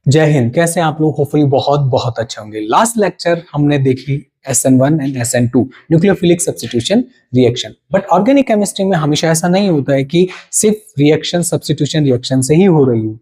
जय हिंद। कैसे हैं आप लोग? होपफुली बहुत बहुत अच्छे होंगे। लास्ट लेक्चर हमने देखी SN1 and SN2 nucleophilic substitution reaction. But organic chemistry में हमेशा ऐसा नहीं होता है कि सिर्फ रिएक्शन सब्स्टिट्यूशन रिएक्शन से ही हो रही हो।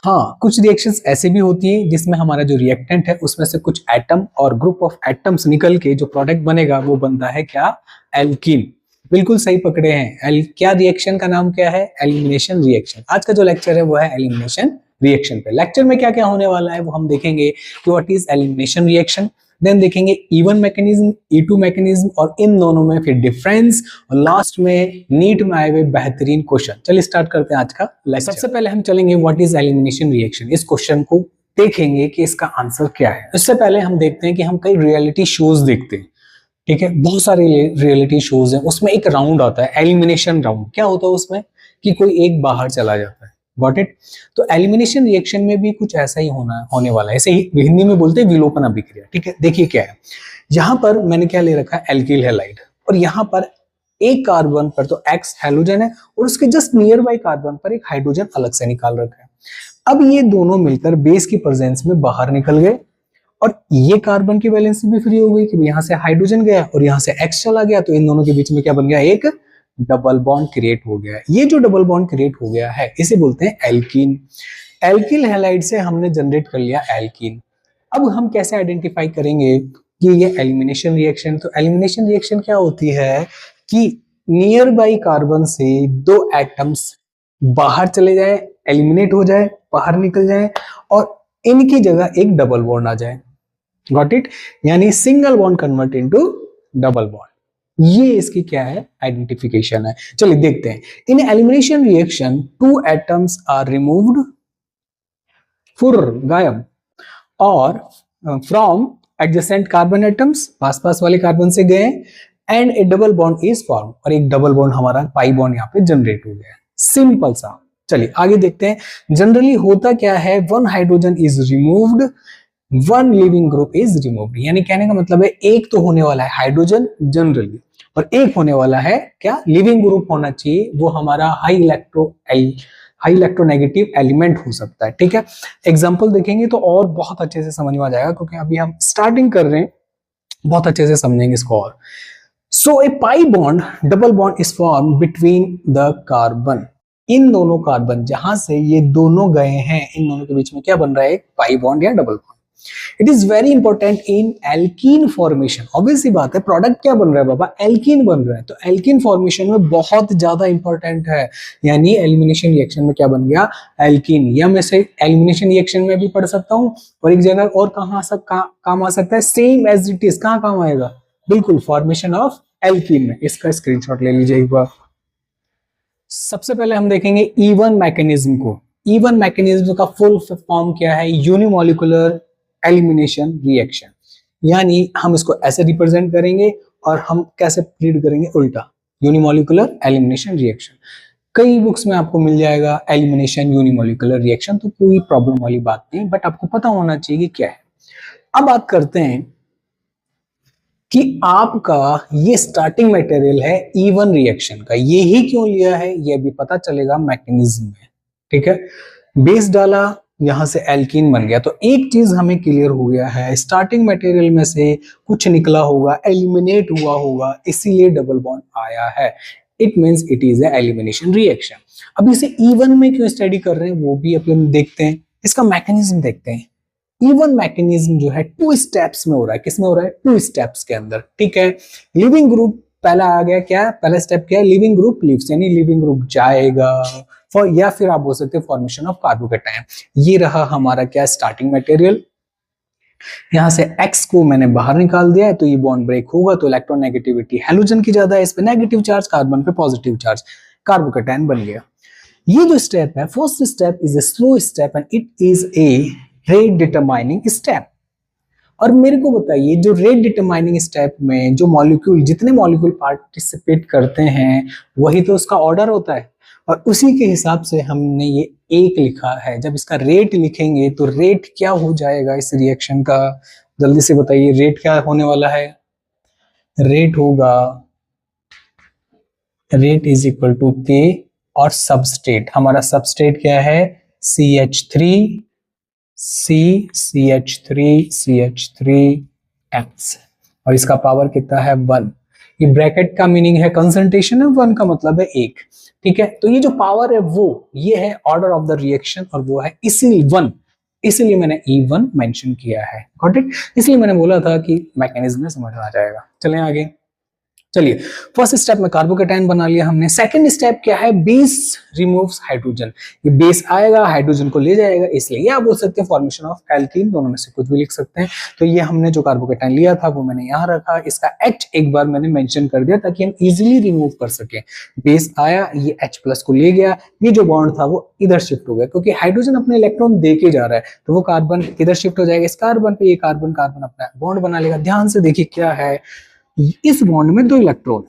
हाँ, कुछ रिएक्शंस ऐसे भी होती है जिसमें हमारा जो रिएक्टेंट है उसमें से कुछ एटम और ग्रुप ऑफ एटम्स निकल के जो प्रोडक्ट बनेगा वो बनता है क्या? एल्कीन। बिल्कुल सही पकड़े हैं। क्या रिएक्शन का नाम क्या है? Elimination reaction. आज का जो लेक्चर है वो है एलिमिनेशन रिएक्शन पे। लेक्चर में क्या क्या होने वाला है वो हम देखेंगे कि what is elimination reaction, then देखेंगे E1 मैकेनिज्म, E2 मैकेनिज्म और इन दोनों में फिर डिफरेंस, और लास्ट में नीट में आए हुए बेहतरीन क्वेश्चन। चलिए स्टार्ट करते हैं आज का लेक्चर। सबसे पहले हम चलेंगे व्हाट इज एलिमिनेशन रिएक्शन, इस क्वेश्चन को देखेंगे कि इसका आंसर क्या है। इससे पहले हम देखते हैं कि हम कई रियलिटी शोज देखते हैं, ठीक है, बहुत सारे रियलिटी शोज हैं, उसमें एक राउंड आता है एलिमिनेशन राउंड। क्या होता है उसमें कि कोई एक बाहर चला जाता है। Got it? तो एलिमिनेशन रिएक्शन में भी कुछ ऐसा ही होने वाला है। ऐसे ही हिंदी में बोलते हैं विलोपन अभिक्रिया। ठीक है, देखिए क्या है। यहाँ पर मैंने क्या ले रखा है? Alkyl halide. और यहाँ पर एक कार्बन पर तो X हैलोजन है और उसके जस्ट नियर बाई कार्बन पर एक हाइड्रोजन अलग से निकाल रखा है। अब ये दोनों मिलकर बेस की प्रेजेंस में बाहर निकल गए और ये कार्बन की वैलेंसी भी फ्री हो गई कि यहाँ से हाइड्रोजन गया और यहाँ से X चला गया, तो इन दोनों के बीच में क्या बन गया? एक डबल बॉन्ड क्रिएट हो गया है। ये जो डबल बॉन्ड क्रिएट हो गया है इसे बोलते हैं एल्कीन। एल्किल हैलाइड से हमने जनरेट कर लिया एल्कीन। अब हम कैसे आइडेंटिफाई करेंगे कि ये एलिमिनेशन रिएक्शन? तो एलिमिनेशन रिएक्शन क्या होती है कि नियर बाई कार्बन से दो एटम्स बाहर चले जाए, एलिमिनेट हो जाए, बाहर निकल जाए और इनकी जगह एक डबल बॉन्ड आ जाए। Got it? यानी single bond convert into double bond. ये इसकी क्या है? आइडेंटिफिकेशन है। चलिए देखते हैं। In elimination reaction two atoms are removed, फुर गायब, और फ्रॉम एडजेसेंट कार्बन एटम्स, पास पास वाले कार्बन से गए, and a double bond is form, और एक डबल बॉन्ड हमारा पाई बॉन्ड यहाँ पे जनरेट हो गया है। सिंपल सा। चलिए आगे देखते हैं। जनरली होता क्या है? One hydrogen is removed, one leaving group is removed. यानी कहने का मतलब है एक तो होने वाला है हाइड्रोजन जनरली, और एक होने वाला है क्या? लिविंग ग्रुप होना चाहिए, वो हमारा हाई इलेक्ट्रोनेगेटिव एलिमेंट हो सकता है। ठीक है, एग्जांपल देखेंगे तो और बहुत अच्छे से समझ में आ जाएगा, क्योंकि अभी हम स्टार्टिंग कर रहे हैं, बहुत अच्छे से समझेंगे इसको। और so a pi bond, double bond is form between the carbon. इन दोनों कार्बन जहां से ये दोनों गए हैं, इन दोनों के बीच में क्या बन रहा है? एक पाई बॉन्ड या double bond. It is very important in alkene formation. Obvious सी बात है, प्रोडक्ट क्या बन रहा है बाबा? एल्कीन बन रहा है, तो एल्कीन फॉर्मेशन में बहुत ज्यादा इंपॉर्टेंट है। यानी एलिमिनेशन रिएक्शन में क्या बन गया? एल्कीन। या मैं से एलिमिनेशन रिएक्शन में भी पढ़ सकता हूँ, और एक जगह और कहाँ काम आ सकता है? Same as it is. कहाँ काम आएगा? बिल्कुल, फॉर्मेशन ऑफ एल्कीन में। इसका स्क्रीनशॉट ले लीजिए एक बार। सबसे पहले हम देखेंगे E1 मैकेनिज्म को। E1 मैकेनिज्म का फुल फॉर्म क्या है? Unimolecular elimination reaction. यानी हम इसको ऐसे रिप्रेजेंट करेंगे और हम कैसे रीड करेंगे? उल्टा, यूनिमोलिकुलर एलिमिनेशन रिएक्शन। कई बुक्स में आपको मिल जाएगा एलिमिनेशन यूनिमोलिकुलर रिएक्शन, तो कोई प्रॉब्लम वाली बात नहीं, बट आपको पता होना चाहिए कि क्या है। अब बात करते हैं कि आपका ये स्टार्टिंग मटेरियल है E1 रिएक्शन का। ये ही क्यों लिया है ये भी पता चलेगा मैकेनिज्म में। ठीक है, बेस डाला, यहां से एल्कीन बन गया, तो एक चीज हमें क्लियर हो गया है, स्टार्टिंग मटेरियल में से कुछ निकला होगा, एलिमिनेट हुआ होगा, इसीलिए डबल बॉन्ड आया है। It means it is A elimination reaction. अब इसे E1 में क्यों स्टडी कर रहे हैं वो भी अपन देखते हैं, इसका मैकेनिज्म देखते हैं। E1 मैकेनिज्म जो है 2 स्टेप्स में हो रहा है। किसमें हो रहा है? 2 स्टेप्स के अंदर। ठीक है, लिविंग ग्रुप पहला आ गया। क्या पहला स्टेप क्या है? लिविंग ग्रुप लीव्स, यानी लिविंग ग्रुप जाएगा फॉर, या फिर आप बोल सकते हैं फॉर्मेशन ऑफ कार्बोकेटायन। ये रहा हमारा क्या? Starting material. यहां से X को मैंने बाहर निकाल दिया है, तो ये बॉन्ड ब्रेक होगा, तो इलेक्ट्रोनेगेटिविटी हैलोजन की ज्यादा है, इस पे नेगेटिव चार्ज, कार्बन पे पॉजिटिव चार्ज, कार्बोकेटायन बन गया। ये जो स्टेप है, first step is a slow step and it is a rate determining step. और मेरे को बताइए, जो रेट डिटरमाइनिंग स्टेप में जो मॉलिक्यूल, जितने मॉलिक्यूल पार्टिसिपेट करते हैं वही तो उसका ऑर्डर होता है, और उसी के हिसाब से हमने ये एक लिखा है। जब इसका रेट लिखेंगे तो रेट क्या हो जाएगा इस रिएक्शन का? जल्दी से बताइए, रेट क्या होने वाला है? रेट होगा, रेट इज इक्वल टू के, और सबस्ट्रेट, हमारा सबस्ट्रेट क्या है? CH3 CCH3CH3X और इसका पावर कितना है 1। ये ब्रैकेट का मीनिंग है कंसंट्रेशन है, 1 का मतलब है 1। ठीक है, तो ये जो पावर है वो ये है ऑर्डर ऑफ द रिएक्शन और वो है इसीलिए 1, इसलिए मैंने E1 मेंशन किया है। Got it? इसलिए मैंने बोला था कि मैकेनिज्म में समझ आ जाएगा। चलें आगे। चलिए, फर्स्ट स्टेप में कार्बोकेटाइन बना लिया हमने। सेकंड स्टेप क्या है? Base removes hydrogen. ये बेस आएगा, हाइड्रोजन को ले जाएगा, इसलिए या आप बोल सकते हैं फॉर्मेशन ऑफ एल्कीन, दोनों में से कुछ भी लिख सकते हैं। तो ये हमने जो कार्बोकेटाइन लिया था वो मैंने यहाँ रखा। इसका H एक बार मैंने मेंशन कर दिया ताकि हम इजीली रिमूव कर सके। बेस आया, ये H+ को ले गया, ये जो बॉन्ड था वो इधर शिफ्ट हो गया क्योंकि हाइड्रोजन अपने इलेक्ट्रॉन दे के जा रहा है, तो वो कार्बन इधर शिफ्ट हो जाएगा इस कार्बन पे, ये कार्बन कार्बन अपना बॉन्ड बना लेगा। ध्यान से देखिए क्या है, इस बॉन्ड में 2 इलेक्ट्रॉन है,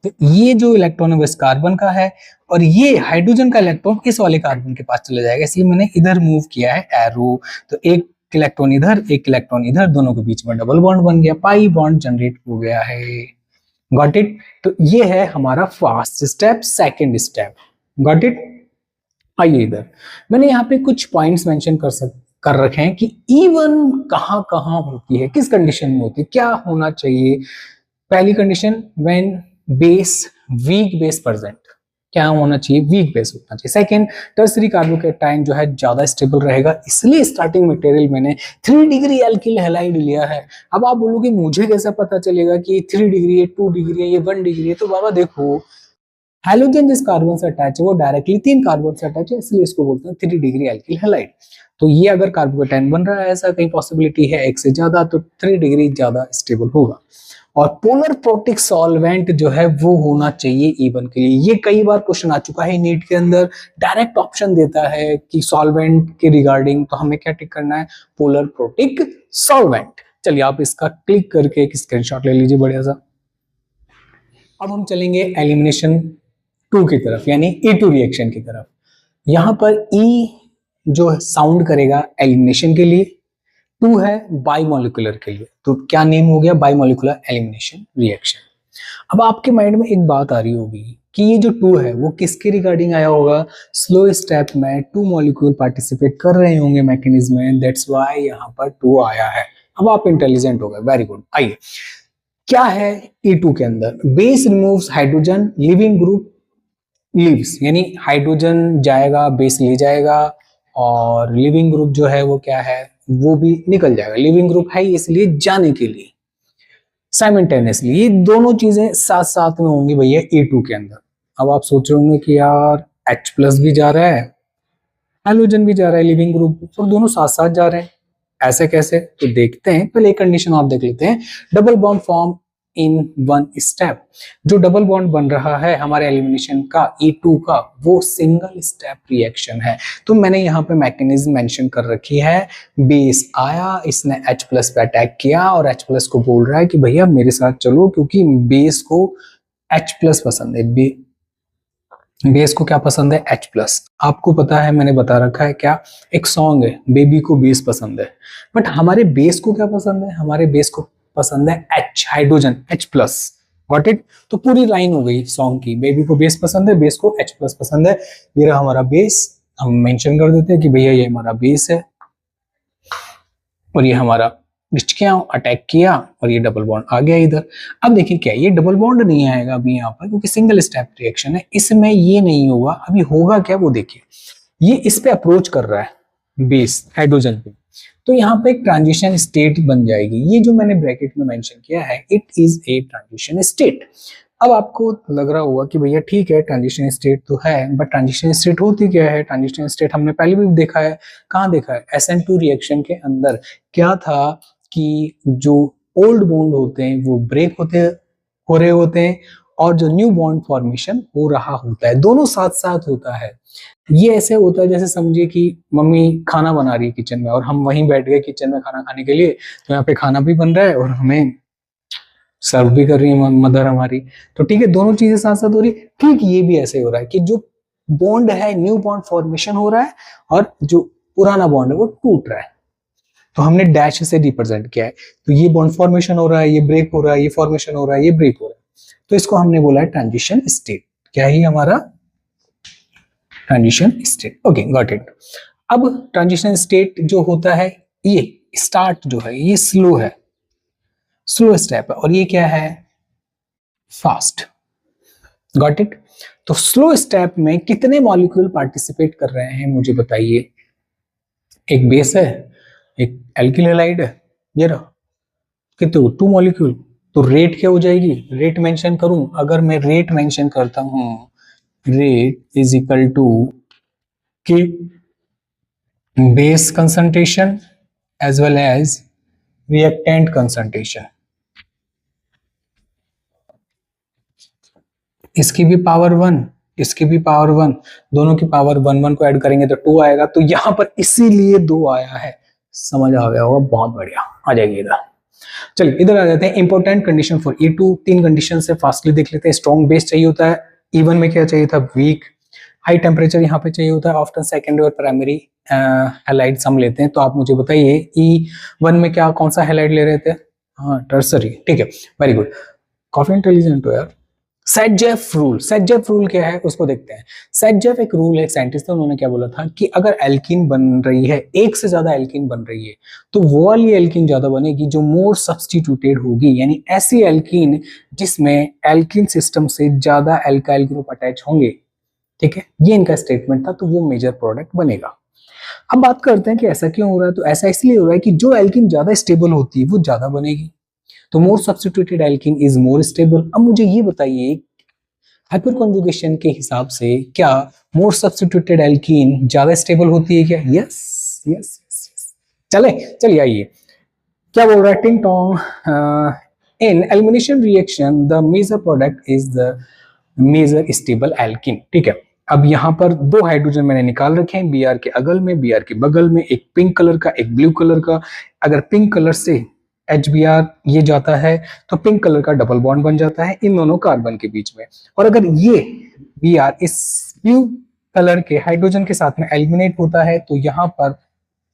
तो ये जो इलेक्ट्रॉन है वो इस कार्बन का है और ये हाइड्रोजन का इलेक्ट्रॉन इस वाले कार्बन के पास चले जाएगा, इसलिए मैंने इधर मूव किया है एरो। तो एक इलेक्ट्रॉन इधर, एक इलेक्ट्रॉन इधर, दोनों के बीच में डबल बॉन्ड बन गया, पाई बॉन्ड जनरेट हो गया है। Got it? तो ये है हमारा first step. Second step, got it? आइए इधर, मैंने यहाँ पे कुछ पॉइंट्स मेंशन कर रखे हैं कि E1 कहाँ कहाँ होती है, किस कंडीशन में होती है, क्या होना चाहिए। पहली condition, when base weak base present, क्या होना चाहिए? वीक बेस होना चाहिए। सेकंड, टर्सरी कार्बोकेटाइन जो है ज्यादा स्टेबल रहेगा, इसलिए स्टार्टिंग मटेरियल मैंने 3 डिग्री एल्किल हैलाइड लिया है। अब आप बोलोगे मुझे कैसे पता चलेगा कि 3 डिग्री है, 2 डिग्री है, ये 1 डिग्री है? तो बाबा देखो, हैलोजन जिस कार्बन से अटैच है वो डायरेक्टली 3 कार्बन से अटैच है, इसलिए इसको बोलते हैं 3 डिग्री एल्किल हैलाइड। तो ये अगर कार्बोकेटाइन बन रहा है, ऐसा कहीं पॉसिबिलिटी है 1 से ज्यादा, तो 3 डिग्री ज्यादा स्टेबल होगा। और पोलर प्रोटिक सॉल्वेंट जो है वो होना चाहिए E1 के लिए। ये कई बार क्वेश्चन आ चुका है नीट के अंदर, डायरेक्ट ऑप्शन देता है कि सॉल्वेंट के रिगार्डिंग, तो हमें क्या टिक करना है? Polar protic solvent. चलिए आप इसका क्लिक करके एक स्क्रीनशॉट ले लीजिए बढ़िया सा। अब हम चलेंगे एलिमिनेशन 2 की तरफ, यानी E2 रिएक्शन की तरफ। यहां पर E जो साउंड करेगा एलिमिनेशन के लिए, 2 है बाइमोलिकुलर के लिए, तो क्या नेम हो गया? बाइमोलिकुलर एलिमिनेशन रिएक्शन। अब आपके माइंड में एक बात आ रही होगी कि ये जो 2 है वो किसके रिगार्डिंग आया होगा? स्लो स्टेप में 2 मॉलिक्यूल पार्टिसिपेट कर रहे होंगे मैकेनिज्म में, दैट्स व्हाई यहाँ पर 2 आया है। अब आप इंटेलिजेंट हो गए, वेरी गुड। आइए, क्या है E2 के अंदर? Base removes hydrogen, leaving group leaves, यानी हाइड्रोजन जाएगा, बेस ले जाएगा, और लिविंग ग्रुप जो है वो क्या है? वो भी निकल जाएगा। लिविंग ग्रुप है इसलिए जाने के लिए साइमल्टेनियसली ये दोनों चीजें साथ साथ में होंगी भैया E2 के अंदर। अब आप सोच रहे होंगे कि यार H+ भी जा रहा है, हाइड्रोजन भी जा रहा है लिविंग ग्रुप, और दोनों साथ साथ जा रहे हैं, ऐसे कैसे? तो देखते हैं, पहले एक कंडीशन और देख लेते हैं। Double bond form in 1 step. जो डबल बॉन्ड बन रहा है हमारे एलिमिनेशन का E2 का, वो सिंगल स्टेप रिएक्शन है। तो मैंने यहाँ पे मैकेनिज्म मेंशन कर रखी है। बेस आया, इसने H+ पे अटैक किया और H+ को बोल रहा है कि भैया मेरे साथ चलो, क्योंकि बेस को H+ पसंद है। बेस को क्या पसंद है? H+। आपको पता है, मैंने बता रखा है क्या, एक सॉन्ग है बेबी को बेस पसंद है, बट हमारे बेस को क्या पसंद है? हमारे बेस को पसंद है H, hydrogen H+। Got it? तो पूरी लाइन हो गई सॉन्ग की, बेबी को बेस पसंद है, बेस को H+ पसंद है। ये रहा हमारा बेस, हम मेंशन कर देते हैं कि भैया ये हमारा बेस है और ये हमारा किया, अटैक किया और ये डबल बॉन्ड आ गया इधर। अब देखिए क्या, ये डबल बॉन्ड नहीं आएगा अभी यहाँ पर क्योंकि सिंगल स्टेप रिएक्शन है, इसमें ये नहीं होगा। अभी होगा क्या वो देखिए, ये इस पे अप्रोच कर रहा है बेस हाइड्रोजन पे, तो यहाँ पे एक ट्रांजिशन स्टेट बन जाएगी। ये जो मैंने ब्रैकेट में मेंशन किया है, it is a transition state. अब आपको लग रहा होगा कि भैया ठीक है ट्रांजिशन स्टेट तो है, बट ट्रांजिशन स्टेट होती क्या है? ट्रांजिशन स्टेट हमने पहले भी देखा है। कहाँ देखा है? SN2 रिएक्शन के अंदर क्या था कि जो ओल्ड बॉन्ड होते हैं वो ब्रेक हो रहे होते हैं, और जो न्यू बॉन्ड फॉर्मेशन हो रहा होता है, दोनों साथ साथ होता है। ये ऐसे होता है जैसे समझिए कि मम्मी खाना बना रही है किचन में और हम वहीं बैठ गए किचन में खाना खाने के लिए, तो यहाँ पे खाना भी बन रहा है और हमें सर्व भी कर रही है मदर हमारी, तो ठीक है दोनों चीजें साथ साथ हो रही है। ठीक ये भी ऐसे हो रहा है कि जो बॉन्ड है न्यू बॉन्ड फॉर्मेशन हो रहा है और जो पुराना बॉन्ड है वो टूट रहा है, तो हमने डैश से रिप्रेजेंट किया है। तो ये बॉन्ड फॉर्मेशन हो रहा है, ये ब्रेक हो रहा है, ये फॉर्मेशन हो रहा है, ये ब्रेक हो रहा है, तो इसको हमने बोला है ट्रांजिशन स्टेट। क्या है हमारा? Transition state. Okay, got it. अब ट्रांजिशन स्टेट जो होता है, ये स्टार्ट जो है ये स्लो है, स्लो स्टेप है, और ये क्या है, फास्ट। Got it. तो स्लो स्टेप में कितने मॉलिक्यूल पार्टिसिपेट कर रहे हैं मुझे बताइए। एक बेस है, एक एल्किल हैलाइड है, ये रहा, कितने, 2 मॉलिक्यूल। तो रेट क्या हो जाएगी, रेट मेंशन करूं, अगर मैं रेट मेंशन करता हूं, रेट इज इक्वल टू कि base concentration as well as reactant concentration, इसकी भी पावर 1, इसकी भी पावर 1, दोनों की पावर 1 1 को ऐड करेंगे तो 2 आएगा। तो यहां पर इसीलिए 2 आया है, समझ आ गया होगा, बहुत बढ़िया। आ जाएगी इधर, चलिए इधर आ जाते हैं। Important condition for E2, 3 condition से फास्टली देख लेते हैं। स्ट्रॉन्ग बेस चाहिए होता है, E1 में क्या चाहिए था, वीक। हाई टेम्परेचर यहाँ पे चाहिए होता है, ऑफ्टन सेकेंडरी और प्राइमरी हैलाइड हम लेते हैं। तो आप मुझे बताइए E1 में क्या, कौन सा हैलाइड ले रहे थे, हाँ टर्सरी, ठीक है, वेरी गुड, काफी इंटेलिजेंट हो यार। सेटजेफ रूल, सेटजेफ रूल क्या है उसको देखते हैं। सेटजेफ एक रूल है, एक साइंटिस्ट था, उन्होंने क्या बोला था कि अगर एल्कीन बन रही है, एक से ज्यादा एल्कीन बन रही है, तो वो वाली एल्कीन ज्यादा बनेगी जो मोर सब्स्टिट्यूटेड होगी, यानी ऐसी एल्कीन जिसमें एल्कीन सिस्टम से ज्यादा एल्काइल ग्रुप अटैच होंगे, ठीक है, ये इनका स्टेटमेंट था, तो वो मेजर प्रोडक्ट बनेगा। अब बात करते हैं कि ऐसा क्यों हो रहा है, तो ऐसा इसलिए हो रहा है कि जो एल्कीन ज्यादा स्टेबल होती है वो ज्यादा बनेगी, तो मोर substituted alkene is more stable. अब मुझे ये बताइए, हाइपर कॉन्जुगेशन के हिसाब से क्या मोर सब्स्टिट्यूटेड एल्कीन ज्यादा स्टेबल होती है क्या? Yes yes yes. चले चलिए आइए, क्या बोल रहा है टिंग टोंग, in elimination reaction the major product is the major stable alkene, ठीक है। अब यहाँ पर 2 हाइड्रोजन मैंने निकाल रखे हैं, Br के अगल में, Br के बगल में, एक पिंक कलर का, एक ब्लू कलर का। अगर पिंक कलर से HBr ये जाता है तो पिंक कलर का डबल बॉन्ड बन जाता है इन दोनों कार्बन के बीच में, और अगर ये Br इस ब्लू कलर के हाइड्रोजन के साथ में एलिमिनेट होता है तो यहाँ पर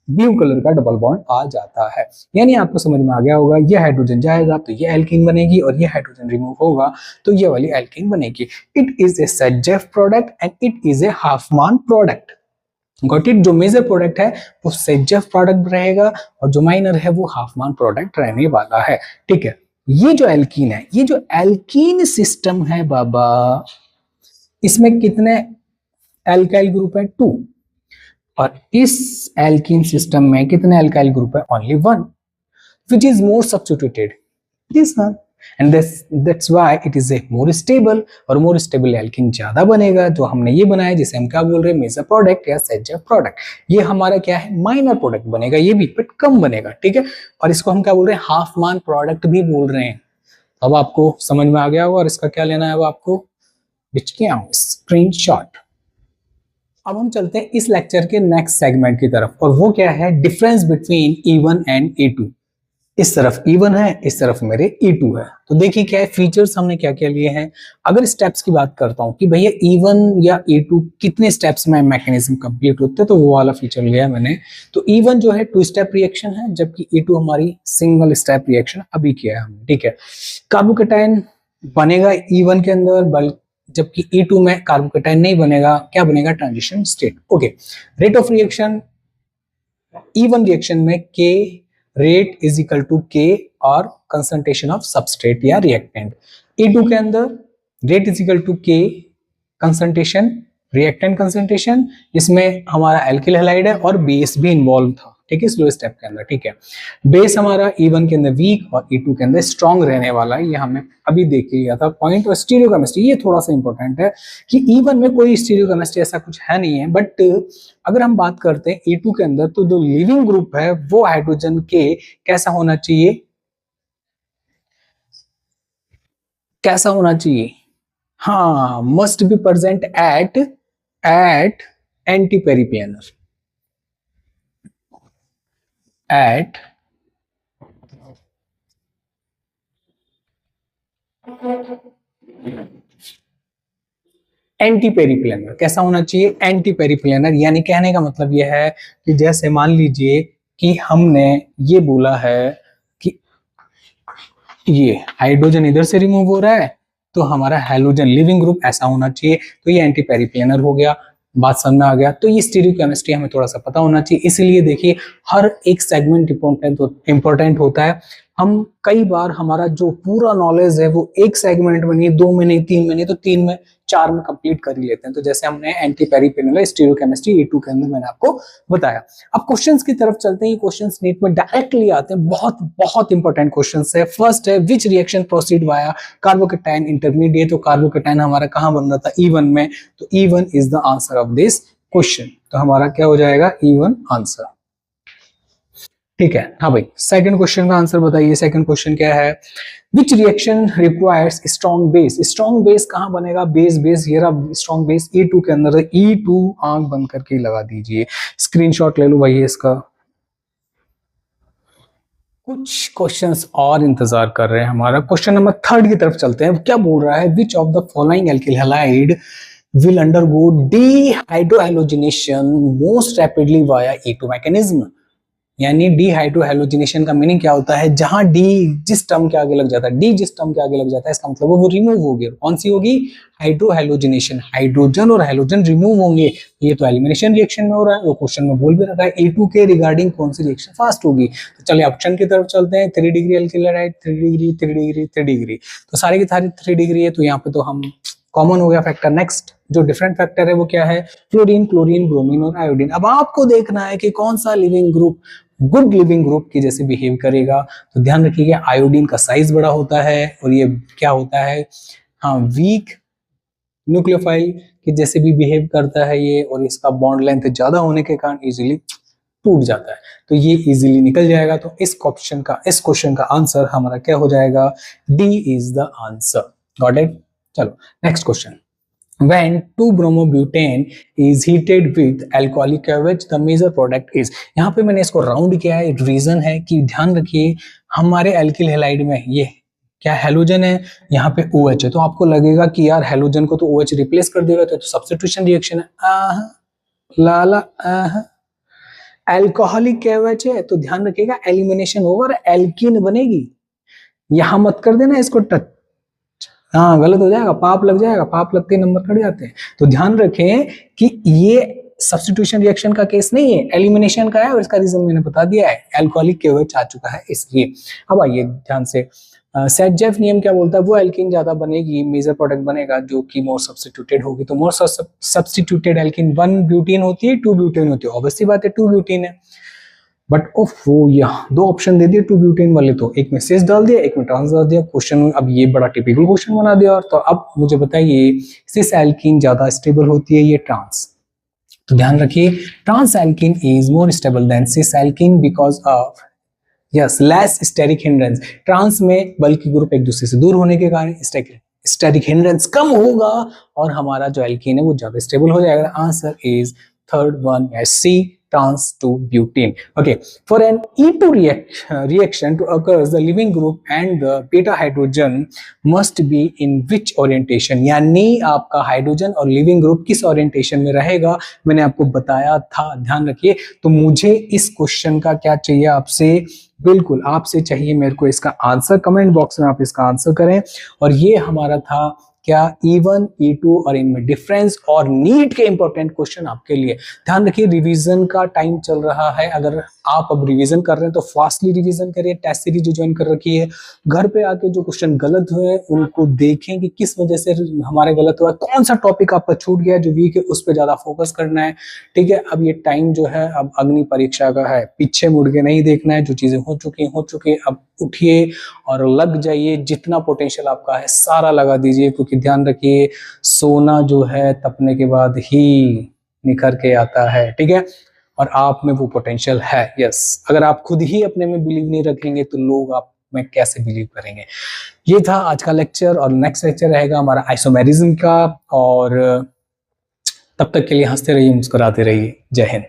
ब्लू कलर का डबल बॉन्ड आ जाता है। यानी आपको समझ में आ गया होगा, ये हाइड्रोजन जाएगा तो ये एल्कीन बनेगी, और ये हाइड्रोजन रिमूव होगा तो ये वाली एल्कीन बनेगी। It is a Saytzeff product and it is a Hofmann product. Got it. जो मेजर प्रोडक्ट है वो सेटजेफ प्रोडक्ट रहेगा, और जो माइनर है वो हाफमान प्रोडक्ट रहने वाला है, ठीक है। ये जो एल्कीन है, ये जो एल्कीन सिस्टम है बाबा, इसमें कितने एल्काइल ग्रुप है? 2, और इस एल्कीन सिस्टम में कितने एल्काइल ग्रुप है? Only 1, which is more substituted, this one, and that's why it is a more stable, और more stable एल्कीन ज्यादा बनेगा। जो हमने ये बनाया जिसे हम क्या बोल रहे हैं, मेजर प्रोडक्ट या सेटजेफ प्रोडक्ट, ये हमारा क्या है, माइनर प्रोडक्ट बनेगा, ये भी बट कम बनेगा, ठीक है। और इसको हम क्या बोल रहे हैं, हाफ मान प्रोडक्ट भी बोल रहे हैं। अब आपको समझ में आ गया होगा, और इसका क्या लेना है, वो आपको स्क्रीनशॉट। अब हम चलते हैं इस लेक्चर के नेक्स्ट सेगमेंट की तरफ, और वो क्या है, difference between E1 and E2। इस तरफ E1 है, इस तरफ मेरे E2 है। तो देखिए क्या है, फीचर्स हमने क्या क्या लिए हैं। अगर स्टेप्स की बात करता हूं कि भैया E1 या E2 कितने स्टेप्स में मैकेनिज्म कंप्लीट होते हैं, तो वो वाला फीचर लिया है मैंने। तो E1 जो है 2 स्टेप रिएक्शन है, जबकि E2 हमारी सिंगल स्टेप रिएक्शन अभी किया है हमने, ठीक है। कार्बोकेटाइन बनेगा E1 के अंदर, जबकि E2 में कार्बोकेटाइन नहीं बनेगा, क्या बनेगा, transition state, okay. Rate of reaction E1 reaction में K rate is equal to K और कंसंट्रेशन ऑफ सबस्ट्रेट या रिएक्टेंट। E2 के अंदर rate is equal to K concentration, reactant concentration, इसमें हमारा एल्किल हैलाइड है और बेस भी इन्वॉल्व था, ठीक है, स्लो स्टेप के अंदर, ठीक है। बेस हमारा E1 के अंदर वीक और E2 के अंदर स्ट्रॉन्ग रहने वाला है, ये हमने अभी देख लिया था पॉइंट। और स्टीरियोकेमिस्ट्री ये थोड़ा सा इंपॉर्टेंट है कि E1 में कोई स्टीरियोकेमिस्ट्री ऐसा कुछ है नहीं है, बट अगर हम बात करते हैं E2 के अंदर, तो जो लिविंग ग्रुप है वो हाइड्रोजन के कैसा होना चाहिए, कैसा होना चाहिए, हाँ, must be present at anti periplanar, at anti periplanar. कैसा होना चाहिए, एंटी पेरिप्लेनर। यानी कहने का मतलब यह है कि जैसे मान लीजिए कि हमने ये बोला है कि ये हाइड्रोजन इधर से रिमूव हो रहा है, तो हमारा हाइड्रोजन लिविंग ग्रुप ऐसा होना चाहिए, तो ये एंटी पेरिप्लेनर हो गया। बात समझ में आ गया। तो ये स्टीरियोकेमिस्ट्री हमें थोड़ा सा पता होना चाहिए, इसीलिए देखिए हर एक सेगमेंट इंपॉर्टेंट होता है। हम कई बार हमारा जो पूरा नॉलेज है वो एक सेगमेंट में नहीं, 2 में नहीं, 3 में नहीं, तो 3 में 4 में कंप्लीट कर ही लेते हैं। तो जैसे हमने एंटी पेरिपेनियल स्टीरियोकेमिस्ट्री E2 के अंदर मैंने आपको बताया। अब क्वेश्चंस की तरफ चलते हैं। क्वेश्चंस नीट में डायरेक्टली आते हैं, बहुत बहुत इंपॉर्टेंट क्वेश्चंस है। फर्स्ट है which reaction proceed via carbocation intermediate. तो कार्बोकेटाइन हमारा कहां बन रहा था? E1 में। तो E1 is the answer of this question. तो हमारा क्या हो जाएगा? E1 answer. ठीक है। हाँ भाई, सेकंड क्वेश्चन का आंसर बताइए। सेकंड क्वेश्चन क्या है? Which reaction requires strong base. Strong base कहां बनेगा? बेस बेस ये रहा स्ट्रॉन्ग बेस E2 के अंदर। E2 आंख बंद करके लगा दीजिए, स्क्रीनशॉट ले लो भाई इसका। कुछ क्वेश्चंस और इंतजार कर रहे हैं हमारा। क्वेश्चन नंबर 3 की तरफ चलते हैं। क्या बोल रहा है? Which of the following alkyl halide will undergo dehydrohallucination most rapidly via E2 mechanism। यानी डिहाइड्रोहेलोजिनेशन का मीनिंग क्या होता है? जहां डी जिस टर्म के आगे लग जाता है, डी जिस टर्म के आगे लग जाता है, इसका मतलब वो रिमूव होगी। कौन सी होगी? हाइड्रोहेलोजिनेशन। हाइड्रोजन और हेलोजन रिमूव होंगे। ये तो एलिमिनेशन रिएक्शन में हो रहा है। वो क्वेश्चन में बोल भी रखा है E2 के रिगार्डिंग कौन सी रिएक्शन फास्ट होगी। तो चलिए ऑप्शन की तरफ चलते हैं। 3 degree alkyl halide, 3 degree, 3 degree, 3 degree. तो सारी की सारी 3 डिग्री है, तो यहाँ पे तो हम कॉमन हो गया फैक्टर। नेक्स्ट जो डिफरेंट फैक्टर है वो क्या है? फ्लोरीन, क्लोरीन, ब्रोमीन और आयोडीन। अब आपको देखना है कि कौन सा leaving group good leaving group की जैसे बिहेव करेगा। तो ध्यान रखिएगा आयोडीन का साइज बड़ा होता है और ये क्या होता है? हाँ, वीक न्यूक्लियोफाइल की जैसे भी बिहेव करता है ये, और इसका बॉन्ड लेंथ ज्यादा होने के कारण इजीली टूट जाता है। तो ये इजीली निकल जाएगा। तो इस क्वेश्चन का आंसर हमारा क्या हो जाएगा? D is the answer. Got it? चलो next question. When 2-bromobutane is heated with alcoholic cabbage, the major product is। यहाँ पे मैंने इसको राउंड किया है। रीजन है कि ध्यान रखिए हमारे एल्किल हैलाइड में ये क्या हेलोजन है, यहाँ पे OH है। तो आपको लगेगा कि यार हेलोजन को तो OH रिप्लेस कर देगा, तो सब्स्टिट्यूशन रिएक्शन है। लाला एल्कोहलिक कैवेज है, तो ध्यान रखिएगा एलिमिनेशन ओवर एल्कीन बनेगी। यहां मत कर देना इसको टच, हाँ गलत हो जाएगा, पाप लग जाएगा, पाप लगते नंबर कट जाते हैं। तो ध्यान रखें कि ये सब्स्टिट्यूशन रिएक्शन का केस नहीं है, एलिमिनेशन का है, और इसका रीजन मैंने बता दिया है, अल्कोहलिक केवेज आ चुका है इसलिए। अब आइए ध्यान से, सेटजेफ नियम क्या बोलता है? वो एल्किन ज्यादा बनेगी, मेजर प्रोडक्ट बनेगा जो कि मोर सब्स्टिट्यूटेड होगी। तो मोर सब्स्टिट्यूटेड एल्किन 1 ब्यूटीन होती है, 2 ब्यूटेन होती है। ऑब्वियसली बात है 2 ब्यूटीन है, बट वो यहाँ 2 ऑप्शन दे दिए 2 ब्यूटेन वाले, तो एक में सिस डाल दिया, एक में ट्रांस डाल दिया। क्वेश्चन अब ये बड़ा टिपिकल क्वेश्चन बना दिया। और तो अब मुझे बताइए सिस एल्कीन ज्यादा स्टेबल होती है ये ट्रांस? तो ध्यान रखिए trans alkene is more stable than cis alkene because of yes less steric hindrance. Trans में बल्कि ग्रुप एक दूसरे से दूर होने के कारण स्टेरिक हिंड्रेंस कम होगा और हमारा जो एल्कीन है वो ज्यादा स्टेबल हो जाएगा। Answer is third one, C, trans to butane। Okay, for an E2 reaction to occur, the living group and the beta hydrogen must be in which orientation। यानी आपका हाइड्रोजन और लिविंग ग्रुप किस orientation में रहेगा, मैंने आपको बताया था, ध्यान रखिए। तो मुझे इस क्वेश्चन का क्या चाहिए आपसे? बिल्कुल आपसे चाहिए मेरे को इसका आंसर, कमेंट बॉक्स में आप इसका आंसर करें। और ये हमारा था क्या E1, E2 और इनमें डिफरेंस और नीट के इंपॉर्टेंट क्वेश्चन आपके लिए। ध्यान रखिए रिवीजन का टाइम चल रहा है, अगर आप अब रिवीजन कर रहे हैं तो फास्टली रिवीजन करिए। टेस्ट सीरीज जो ज्वाइन कर रखी है, घर पे आके जो क्वेश्चन गलत हुए उनको देखें कि किस वजह से हमारे गलत हुआ, कौन सा टॉपिक आपका छूट गया, जो वीक है उस पर ज्यादा फोकस करना है। ठीक है, अब ये टाइम जो है अब अग्नि परीक्षा का है, पीछे मुड़ के नहीं देखना है। जो चीजें हो चुकी अब उठिए और लग जाइए, जितना पोटेंशियल आपका है सारा लगा दीजिए, क्योंकि ध्यान रखिए सोना जो है तपने के बाद ही निखर के आता है। ठीक है, और आप में वो पोटेंशियल है। यस, अगर आप खुद ही अपने में बिलीव नहीं रखेंगे तो लोग आप में कैसे बिलीव करेंगे। ये था आज का लेक्चर, और नेक्स्ट लेक्चर रहेगा हमारा आइसोमेरिज्म का। और तब तक के लिए हंसते रहिए, मुस्कुराते रहिए। जय हिंद।